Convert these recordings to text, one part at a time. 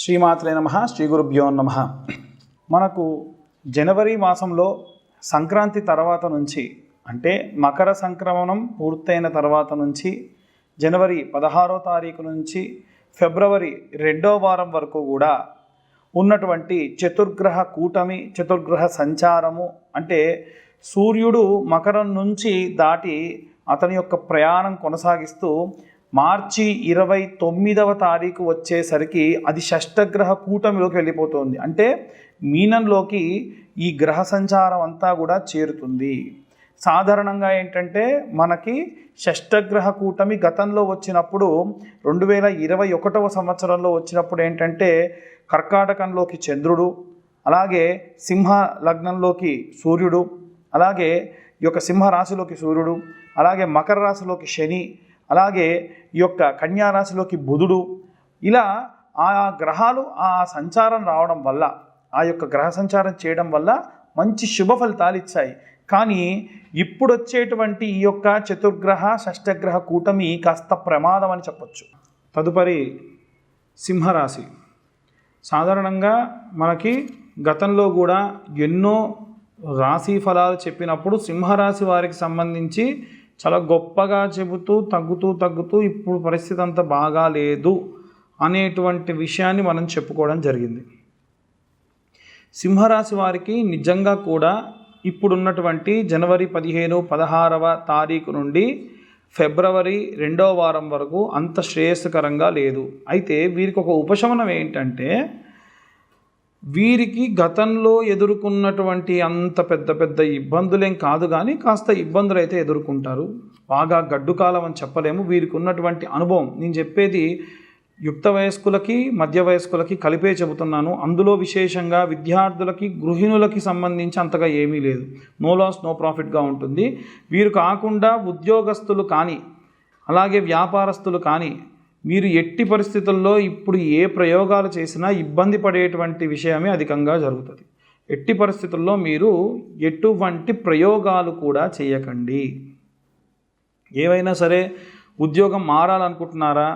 శ్రీమాత్రే నమః. శ్రీ గురుభ్యో నమః. మనకు జనవరి మాసంలో సంక్రాంతి తర్వాత నుంచి అంటే మకర సంక్రమణం పూర్తయిన తర్వాత నుంచి జనవరి 16వ తారీఖు నుంచి ఫిబ్రవరి 2వ వారం వరకు కూడా ఉన్నటువంటి చతుర్గ్రహ కూటమి, చతుర్గ్రహ సంచారము అంటే సూర్యుడు మకరం నుంచి దాటి అతని యొక్క ప్రయాణం కొనసాగిస్తూ మార్చి 29వ తారీఖు వచ్చేసరికి అది షష్టగ్రహ కూటమిలోకి వెళ్ళిపోతుంది. అంటే మీనంలోకి ఈ గ్రహ సంచారం అంతా కూడా చేరుతుంది. సాధారణంగా ఏంటంటే మనకి షష్టగ్రహ కూటమి గతంలో వచ్చినప్పుడు 2021వ సంవత్సరంలో వచ్చినప్పుడు ఏంటంటే కర్కాటకంలోకి చంద్రుడు, అలాగే సింహ లగ్నంలోకి సూర్యుడు, అలాగే ఈ యొక్క సింహరాశిలోకి సూర్యుడు, అలాగే మకర రాశిలోకి శని, అలాగే ఈ యొక్క కన్యారాశిలోకి బుధుడు, ఇలా ఆ గ్రహాలు ఆ సంచారం రావడం వల్ల, ఆ యొక్క గ్రహ సంచారం చేయడం వల్ల మంచి శుభ ఫలితాలు ఇచ్చాయి. కానీ ఇప్పుడు వచ్చేటువంటి ఈ యొక్క చతుర్గ్రహ షష్టగ్రహ కూటమి కాస్త ప్రమాదం అని చెప్పచ్చు. తదుపరి సింహరాశి. సాధారణంగా మనకి గతంలో కూడా ఎన్నో రాశి ఫలాలు చెప్పినప్పుడు సింహరాశి వారికి సంబంధించి చాలా గొప్పగా చెబుతూ తగ్గుతూ ఇప్పుడు పరిస్థితి అంత బాగా లేదు అనేటువంటి విషయాన్ని మనం చెప్పుకోవడం జరిగింది. సింహరాశి వారికి నిజంగా కూడా ఇప్పుడున్నటువంటి జనవరి 15-16వ తారీఖు నుండి ఫిబ్రవరి 2వ వారం వరకు అంత శ్రేయస్కరంగా లేదు. అయితే వీరికి ఒక ఉపశమనం ఏంటంటే వీరికి గతంలో ఎదుర్కొన్నటువంటి అంత పెద్ద ఇబ్బందులేం కాదు, కానీ కాస్త ఇబ్బందులు అయితే ఎదుర్కొంటారు. బాగా గడ్డు కాలం అని చెప్పలేము. వీరికి ఉన్నటువంటి అనుభవం నేను చెప్పేది యుక్త వయస్కులకి మధ్య వయస్కులకి కలిపే చెబుతున్నాను. అందులో విశేషంగా విద్యార్థులకి గృహిణులకి సంబంధించి అంతగా ఏమీ లేదు. నో లాస్ నో ప్రాఫిట్గా ఉంటుంది. వీరు కాకుండా ఉద్యోగస్తులు కానీ అలాగే వ్యాపారస్తులు కానీ మీరు ఎట్టి పరిస్థితుల్లో ఇప్పుడు ఏ ప్రయోగాలు చేసినా ఇబ్బంది పడేటువంటి విషయమే అధికంగా జరుగుతుంది. ఎట్టి పరిస్థితుల్లో మీరు ఎటువంటి ప్రయోగాలు కూడా చేయకండి. ఏవైనా సరే ఉద్యోగం మారాలనుకుంటున్నారా,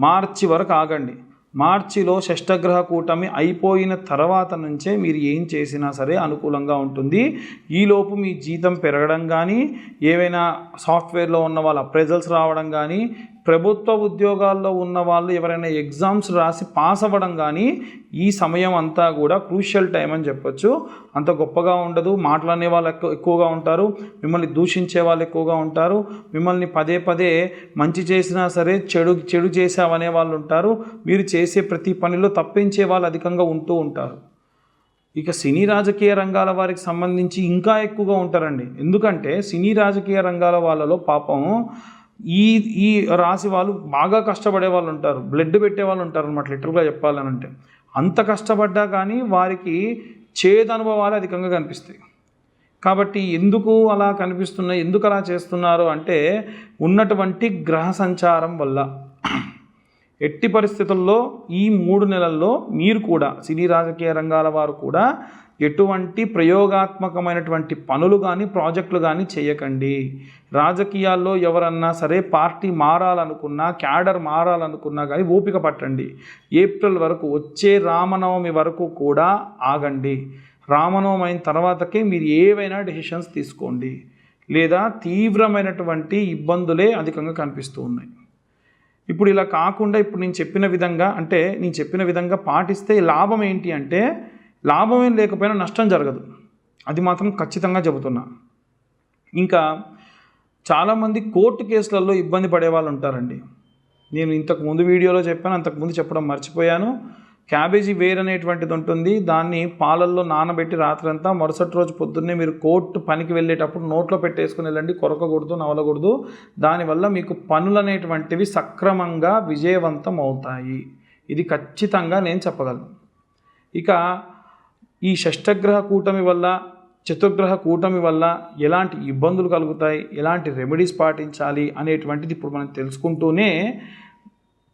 మార్చి వరకు ఆగండి. మార్చిలో షష్టగ్రహ కూటమి అయిపోయిన తర్వాత నుంచే మీరు ఏం చేసినా సరే అనుకూలంగా ఉంటుంది. ఈలోపు మీ జీతం పెరగడం కానీ, ఏవైనా సాఫ్ట్వేర్లో ఉన్న వాళ్ళ అప్రైజల్స్ రావడం కానీ, ప్రభుత్వ ఉద్యోగాల్లో ఉన్న వాళ్ళు ఎవరైనా ఎగ్జామ్స్ రాసి పాస్ అవ్వడం కానీ, ఈ సమయం అంతా కూడా క్రూషియల్ టైం అని చెప్పొచ్చు. అంత గొప్పగా ఉండదు. మాట్లాడే వాళ్ళు ఎక్కువగా ఉంటారు, మిమ్మల్ని దూషించే వాళ్ళు ఎక్కువగా ఉంటారు, మిమ్మల్ని పదే మంచి చేసినా సరే చెడు చేసావనే వాళ్ళు ఉంటారు, మీరు చేసే ప్రతి పనిలో తప్పించే వాళ్ళు అధికంగా ఉంటూ ఉంటారు. ఇక సినీ రాజకీయ రంగాల వారికి సంబంధించి ఇంకా ఎక్కువగా ఉంటారండి. ఎందుకంటే సినీ రాజకీయ రంగాల వాళ్ళలో పాపం ఈ రాశి వాళ్ళు బాగా కష్టపడే వాళ్ళు ఉంటారు, బ్లడ్ పెట్టే వాళ్ళు ఉంటారు అన్నమాట. లిటరల్గా చెప్పాలనంటే అంత కష్టపడ్డా కానీ వారికి చేదు అనుభవాలు అధికంగా కనిపిస్తాయి. కాబట్టి ఎందుకు అలా కనిపిస్తున్నాయి, ఎందుకు అలా చేస్తున్నారు అంటే ఉన్నటువంటి గ్రహ సంచారం వల్ల. ఎట్టి పరిస్థితుల్లో ఈ 3 నెలల్లో మీరు కూడా సినీ రాజకీయ రంగాల వారు కూడా ఎటువంటి ప్రయోగాత్మకమైనటువంటి పనులు కానీ ప్రాజెక్టులు కానీ చేయకండి. రాజకీయాల్లో ఎవరన్నా సరే పార్టీ మారాలనుకున్నా, క్యాడర్ మారాలనుకున్నా కానీ ఓపిక పట్టండి. ఏప్రిల్ వరకు, వచ్చే రామనవమి వరకు కూడా ఆగండి. రామనవమి అయిన తర్వాతకే మీరు ఏవైనా డెసిషన్స్ తీసుకోండి, లేదా తీవ్రమైనటువంటి ఇబ్బందులే అధికంగా కనిపిస్తూ ఉన్నాయి. ఇప్పుడు ఇలా కాకుండా ఇప్పుడు నేను చెప్పిన విధంగా పాటిస్తే లాభం ఏంటి అంటే, లాభం ఏం లేకపోయినా నష్టం జరగదు, అది మాత్రం ఖచ్చితంగా చెబుతున్నా. ఇంకా చాలామంది కోర్టు కేసులలో ఇబ్బంది పడే వాళ్ళు ఉంటారండి. నేను ఇంతకుముందు వీడియోలో చెప్పాను, అంతకుముందు చెప్పడం మర్చిపోయాను. క్యాబేజీ వేర్ అనేటువంటిది ఉంటుంది. దాన్ని పాలల్లో నానబెట్టి రాత్రంతా మరుసటి రోజు పొద్దున్నే మీరు కోర్టు పనికి వెళ్ళేటప్పుడు నోట్లో పెట్టేసుకుని వెళ్ళండి. కొరకకూడదు, నవలకూడదు. దానివల్ల మీకు పనులు అనేటువంటివి సక్రమంగా విజయవంతం అవుతాయి. ఇది ఖచ్చితంగా నేను చెప్పగలను. ఇక ఈ షష్టగ్రహ కూటమి వల్ల, చతుర్గ్రహ కూటమి వల్ల ఎలాంటి ఇబ్బందులు కలుగుతాయి, ఎలాంటి రెమెడీస్ పాటించాలి అనేటువంటిది ఇప్పుడు మనం తెలుసుకుంటూనే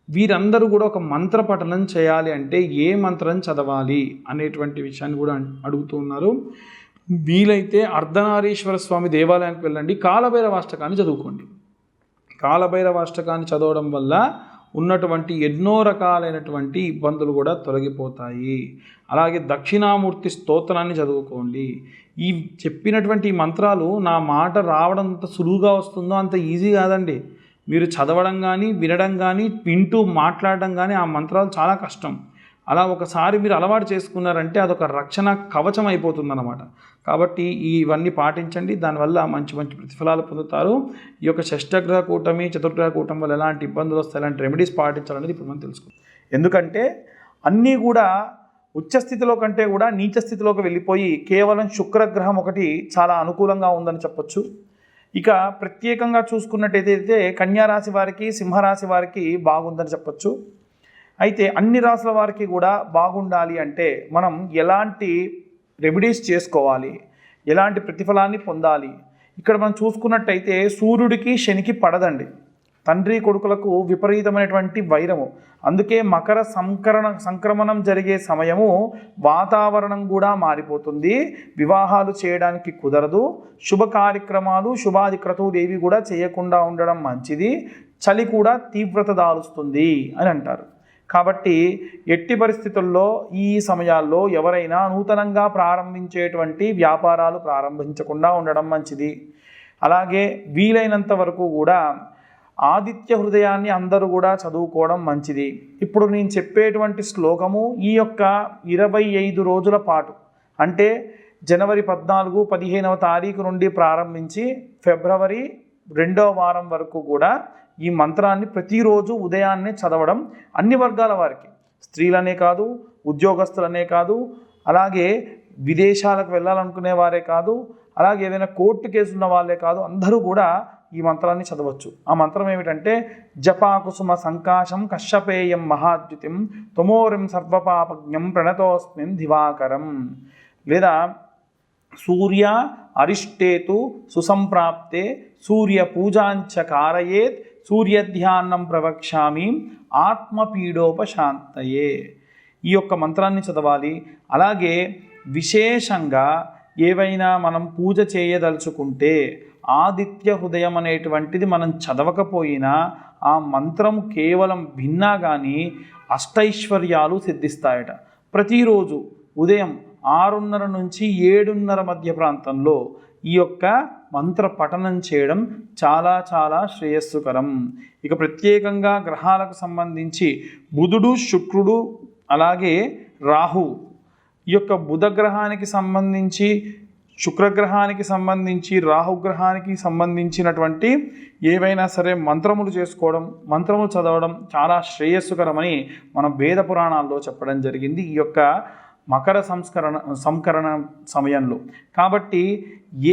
వీరందరూ కూడా ఒక మంత్ర పఠనం చేయాలి అంటే ఏ మంత్రం చదవాలి అనేటువంటి విషయాన్ని కూడా అడుగుతూ ఉన్నారు. వీలైతే అర్ధనారీశ్వర స్వామి దేవాలయానికి వెళ్ళండి, కాలభైరవాష్టకాన్ని చదువుకోండి. కాలభైరవాష్టకాన్ని చదవడం వల్ల ఉన్నటువంటి ఎన్నో రకాలైనటువంటి ఇబ్బందులు కూడా తొలగిపోతాయి. అలాగే దక్షిణామూర్తి స్తోత్రాన్ని చదువుకోండి. ఈ చెప్పినటువంటి మంత్రాలు నా మాట రావడం అంత సులువుగా వస్తుందో అంత ఈజీ కాదండి. మీరు చదవడం కానీ, వినడం కానీ, వింటూ మాట్లాడడం కానీ ఆ మంత్రాలు చాలా కష్టం. అలా ఒకసారి మీరు అలవాటు చేసుకున్నారంటే అదొక రక్షణ కవచం అయిపోతుందన్నమాట. కాబట్టి ఇవన్నీ పాటించండి. దానివల్ల మంచి మంచి ప్రతిఫలాలు పొందుతారు. ఈ యొక్క షష్టగ్రహ కూటమి, చతుర్గ్రహ కూటమి వల్ల ఎలాంటి ఇబ్బందులు వస్తాయి, ఎలాంటి రెమెడీస్ పాటించాలనేది ఇప్పుడు మనం తెలుసుకుందాం. ఎందుకంటే అన్నీ కూడా ఉచ్చస్థితిలో కంటే కూడా నీచ స్థితిలోకి వెళ్ళిపోయి కేవలం శుక్రగ్రహం ఒకటి చాలా అనుకూలంగా ఉందని చెప్పొచ్చు. ఇక ప్రత్యేకంగా చూసుకున్నట్టయితే కన్యారాశి వారికి, సింహరాశి వారికి బాగుందని చెప్పొచ్చు. అయితే అన్ని రాశుల వారికి కూడా బాగుండాలి అంటే మనం ఎలాంటి రెమెడీస్ చేసుకోవాలి, ఎలాంటి ప్రతిఫలాన్ని పొందాలి? ఇక్కడ మనం చూసుకున్నట్టయితే సూర్యుడికి శనికి పడదండి. తండ్రి కొడుకులకు విపరీతమైనటువంటి వైరము. అందుకే మకర సంక్రమణం జరిగే సమయము వాతావరణం కూడా మారిపోతుంది. వివాహాలు చేయడానికి కుదరదు. శుభ కార్యక్రమాలు, శుభాది క్రతువులు ఏవి కూడా చేయకుండా ఉండడం మంచిది. చలి కూడా తీవ్రత దాలుస్తుంది అని అంటారు. కాబట్టి ఎట్టి పరిస్థితుల్లో ఈ సమయాల్లో ఎవరైనా నూతనంగా ప్రారంభించేటువంటి వ్యాపారాలు ప్రారంభించకుండా ఉండడం మంచిది. అలాగే వీలైనంత వరకు కూడా ఆదిత్య హృదయాన్ని అందరూ కూడా చదువుకోవడం మంచిది. ఇప్పుడు నేను చెప్పేటువంటి శ్లోకము ఈ యొక్క 25 రోజుల పాటు, అంటే జనవరి 14, 15వ తారీఖు నుండి ప్రారంభించి ఫిబ్రవరి 2వ వారం వరకు కూడా ఈ మంత్రాన్ని ప్రతిరోజు ఉదయాన్నే చదవడం అన్ని వర్గాల వారికి, స్త్రీలనే కాదు, ఉద్యోగస్తులనే కాదు, అలాగే విదేశాలకు వెళ్ళాలనుకునే వారే కాదు, అలాగే ఏదైనా కోర్టు కేసు ఉన్న వాళ్ళే కాదు, అందరూ కూడా ఈ మంత్రాన్ని చదవచ్చు. ఆ మంత్రం ఏమిటంటే జపాకుసుమ సంకాశం కశ్యపేయం మహాద్యుతిం తమోరిం సర్వపాపజ్ఞం ప్రణతోస్మిన్ దివాకరం. లేదా సూర్య అరిష్టేతు సుసంప్రాప్తే సూర్య పూజాంచ కారయేత్ సూర్యధ్యానం ప్రవక్ష్యామి ఆత్మపీడోపశాంతయే. ఈ యొక్క మంత్రాన్ని చదవాలి. అలాగే విశేషంగా ఏవైనా మనం పూజ చేయదలుచుకుంటే ఆదిత్య హృదయం అనేటువంటిది మనం చదవకపోయినా ఆ మంత్రం కేవలం విన్నా కానీ అష్టైశ్వర్యాలు సిద్ధిస్తాయట. ప్రతిరోజు ఉదయం 6:30 నుంచి 7:30 మధ్య ప్రాంతంలో ఈ యొక్క మంత్ర పఠనం చేయడం చాలా చాలా శ్రేయస్సుకరం. ఇక ప్రత్యేకంగా గ్రహాలకు సంబంధించి బుధుడు, శుక్రుడు, అలాగే రాహు, ఈ యొక్క బుధ గ్రహానికి సంబంధించి, శుక్రగ్రహానికి సంబంధించి, రాహుగ్రహానికి సంబంధించినటువంటి ఏవైనా సరే మంత్రములు చేసుకోవడం, మంత్రములు చదవడం చాలా శ్రేయస్సుకరమని మన వేద పురాణాల్లో చెప్పడం జరిగింది ఈ యొక్క మకర సంకరణ సమయంలో. కాబట్టి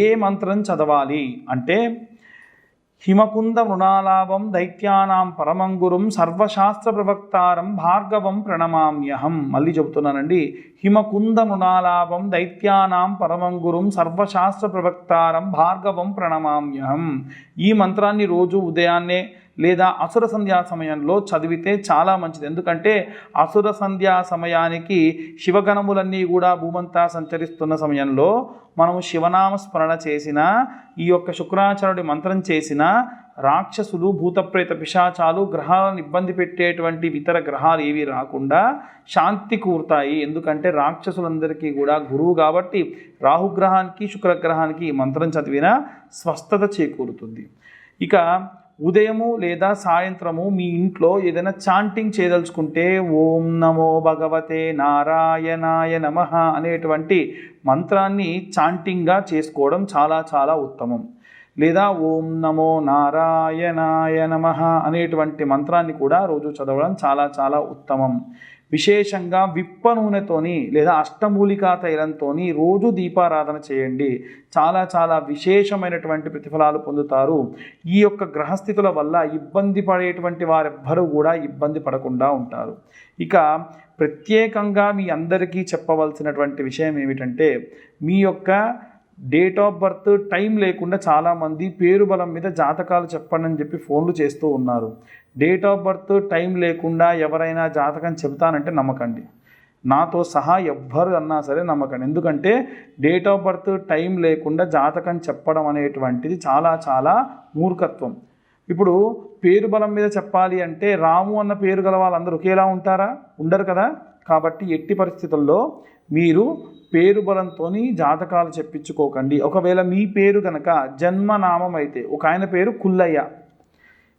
ఏ మంత్రం చదవాలి అంటే హిమకుంద మృణాలాభం దైత్యానాం పరమంగురుం సర్వశాస్త్ర ప్రవక్తారం భార్గవం ప్రణమామ్యహం. మళ్ళీ చెబుతున్నానండి. హిమకుంద మృణాలాభం దైత్యానాం పరమంగురుం సర్వశాస్త్ర ప్రవక్తారం భార్గవం ప్రణమామ్యహం. ఈ మంత్రాన్ని రోజు ఉదయాన్నే లేదా అసుర సంధ్యా సమయంలో చదివితే చాలా మంచిది. ఎందుకంటే అసుర సంధ్యా సమయానికి శివగణములన్నీ కూడా భూమంతా సంచరిస్తున్న సమయంలో మనము శివనామ స్మరణ చేసిన, ఈ యొక్క శుక్రాచార్యుడి మంత్రం చేసిన రాక్షసులు, భూతప్రేత పిశాచాలు, గ్రహాలను ఇబ్బంది పెట్టేటువంటి ఇతర గ్రహాలు ఏవి రాకుండా శాంతి కూరుతాయి. ఎందుకంటే రాక్షసులందరికీ కూడా గురువు కాబట్టి రాహుగ్రహానికి, శుక్రగ్రహానికి ఈ మంత్రం చదివిన స్వస్థత చేకూరుతుంది. ఇక ఉదయము లేదా సాయంత్రము మీ ఇంట్లో ఏదైనా చాంటింగ్ చేయదలుచుకుంటే ఓం నమో భగవతే నారాయణాయ నమః అనేటువంటి మంత్రాన్ని చాంటింగ్గా చేసుకోవడం చాలా చాలా ఉత్తమం. లేదా ఓం నమో నారాయణాయ నమః అనేటువంటి మంత్రాన్ని కూడా రోజు చదవడం చాలా చాలా ఉత్తమం. విశేషంగా విప్ప నూనెతోని లేదా అష్టమూలికా తైలంతోని రోజు దీపారాధన చేయండి. చాలా చాలా విశేషమైనటువంటి ప్రతిఫలాలు పొందుతారు. ఈ యొక్క గ్రహస్థితుల వల్ల ఇబ్బంది పడేటువంటి వారెవ్వరూ కూడా ఇబ్బంది పడకుండా ఉంటారు. ఇక ప్రత్యేకంగా మీ అందరికీ చెప్పవలసినటువంటి విషయం ఏమిటంటే మీ యొక్క డేట్ ఆఫ్ బర్త్ టైం లేకుండా చాలామంది పేరు బలం మీద జాతకాలు చెప్పండి అని చెప్పి ఫోన్లు చేస్తూ ఉన్నారు. డేట్ ఆఫ్ బర్త్ టైం లేకుండా ఎవరైనా జాతకం చెబుతానంటే నమ్మకండి. నాతో సహా ఎవ్వరు అన్నా సరే నమ్మకండి. ఎందుకంటే డేట్ ఆఫ్ బర్త్ టైం లేకుండా జాతకం చెప్పడం అనేటువంటిది చాలా చాలా మూర్ఖత్వం. ఇప్పుడు పేరు బలం మీద చెప్పాలి అంటే రాము అన్న పేరు గల వాళ్ళందరూ ఒకేలా ఉంటారా? ఉండరు కదా. కాబట్టి ఎట్టి పరిస్థితుల్లో మీరు పేరు బలంతో జాతకాలు చెప్పించుకోకండి. ఒకవేళ మీ పేరు కనుక జన్మనామం అయితే, ఒక ఆయన పేరు కుల్లయ్య,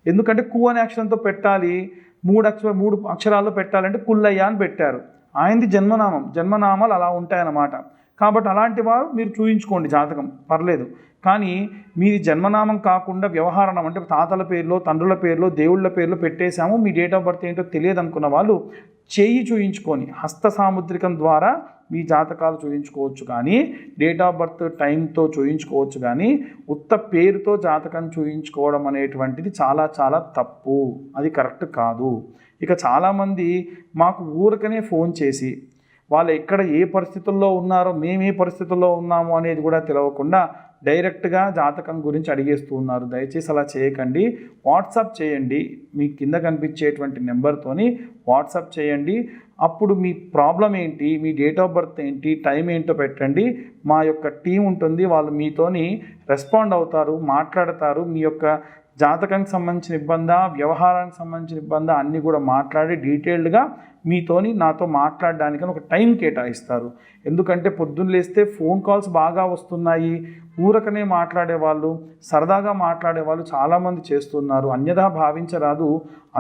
ఎందుకంటే కు అనే అక్షరంతో పెట్టాలి, మూడు అక్షరాల్లో పెట్టాలంటే కుల్లయ్య అని పెట్టారు. ఆయనది జన్మనామాలు అలా ఉంటాయన్నమాట. కాబట్టి అలాంటి వారు మీరు చూయించుకోండి జాతకం, పర్లేదు. కానీ మీది జన్మనామం కాకుండా వ్యవహారం అంటే తాతల పేరులో, తండ్రుల పేరులో, దేవుళ్ళ పేరులో పెట్టేశాము, మీ డేట్ ఆఫ్ బర్త్ ఏంటో తెలియదు అనుకున్న వాళ్ళు చేయి చూయించుకొని హస్త సాముద్రికం ద్వారా మీ జాతకాలు చూయించుకోవచ్చు. కానీ డేట్ ఆఫ్ బర్త్ టైంతో చూయించుకోవచ్చు. కానీ ఉత్త పేరుతో జాతకం చూయించుకోవడం అనేటువంటిది చాలా చాలా తప్పు, అది కరెక్ట్ కాదు. ఇక చాలామంది మాకు ఊరికనే ఫోన్ చేసి వాళ్ళు ఎక్కడ ఏ పరిస్థితుల్లో ఉన్నారో, మేము ఏ పరిస్థితుల్లో ఉన్నాము అనేది కూడా తెలియకుండా డైరెక్ట్గా జాతకం గురించి అడిగేస్తూ ఉన్నారు. దయచేసి అలా చేయకండి. వాట్సాప్ చేయండి, మీ కింద కనిపించేటువంటి నెంబర్తోని వాట్సాప్ చేయండి. అప్పుడు మీ ప్రాబ్లం ఏంటి, మీ డేట్ ఆఫ్ బర్త్ ఏంటి, టైం ఏంటో పెట్టండి. మా యొక్క టీం ఉంటుంది, వాళ్ళు మీతోని రెస్పాండ్ అవుతారు, మాట్లాడతారు. మీ యొక్క జాతకానికి సంబంధించిన ఇబ్బంది, వ్యవహారానికి సంబంధించిన ఇబ్బంది అన్నీ కూడా మాట్లాడి డీటెయిల్డ్గా నాతో మాట్లాడడానికని ఒక టైం కేటాయిస్తారు. ఎందుకంటే పొద్దున్న లేస్తే ఫోన్ కాల్స్ బాగా వస్తున్నాయి, ఊరకనే మాట్లాడేవాళ్ళు, సరదాగా మాట్లాడేవాళ్ళు చాలామంది చేస్తున్నారు. అన్యథా భావించరాదు,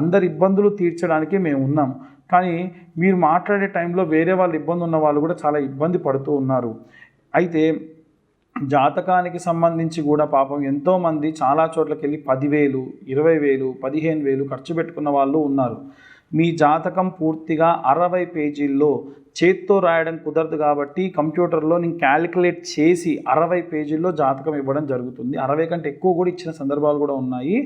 అందరి ఇబ్బందులు తీర్చడానికే మేము ఉన్నాం. కానీ మీరు మాట్లాడే టైంలో వేరే వాళ్ళు ఇబ్బంది ఉన్న వాళ్ళు కూడా చాలా ఇబ్బంది పడుతూ ఉన్నారు. అయితే జాతకానికి సంబంధించి కూడా పాపం ఎంతోమంది చాలా చోట్లకి వెళ్ళి 10,000, 20,000, 15,000 ఖర్చు పెట్టుకున్న వాళ్ళు ఉన్నారు. మీ జాతకం పూర్తిగా 60 పేజీల్లో చేత్తో రాయడం కుదరదు కాబట్టి కంప్యూటర్లో నేను క్యాలిక్యులేట్ చేసి 60 పేజీల్లో జాతకం ఇవ్వడం జరుగుతుంది. 60 కంటే ఎక్కువ కూడా ఇచ్చిన సందర్భాలు కూడా ఉన్నాయి.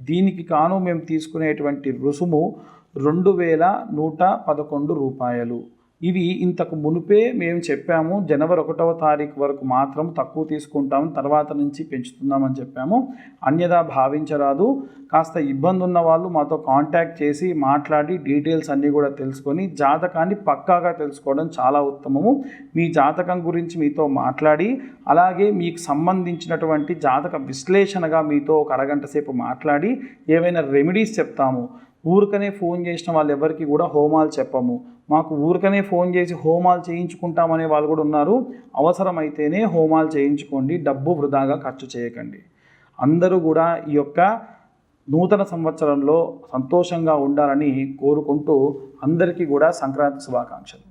దీనికి కాను మేము తీసుకునేటువంటి రుసుము 2,111 రూపాయలు. ఇవి ఇంతకు మునుపే మేము చెప్పాము, జనవరి 1వ తారీఖు వరకు మాత్రం తక్కువ తీసుకుంటాం, తర్వాత నుంచి పెంచుతున్నామని చెప్పాము. అన్యదా భావించరాదు. కాస్త ఇబ్బంది ఉన్న వాళ్ళు మాతో కాంటాక్ట్ చేసి మాట్లాడి డీటెయిల్స్ అన్నీ కూడా తెలుసుకొని జాతకాన్ని పక్కాగా తెలుసుకోవడం చాలా ఉత్తమము. మీ జాతకం గురించి మీతో మాట్లాడి, అలాగే మీకు సంబంధించినటువంటి జాతక విశ్లేషణగా మీతో ఒక అరగంట సేపు మాట్లాడి ఏవైనా రెమెడీస్ చెప్తాము. ఊరికనే ఫోన్ చేసిన వాళ్ళు ఎవరికి కూడా హోమాలు చెప్పము. మాకు ఊరికనే ఫోన్ చేసి హోమాలు చేయించుకుంటామనే వాళ్ళు కూడా ఉన్నారు. అవసరమైతేనే హోమాలు చేయించుకోండి, డబ్బు వృధాగా ఖర్చు చేయకండి. అందరూ కూడా ఈ యొక్క నూతన సంవత్సరంలో సంతోషంగా ఉండాలని కోరుకుంటూ అందరికీ కూడా సంక్రాంతి శుభాకాంక్షలు.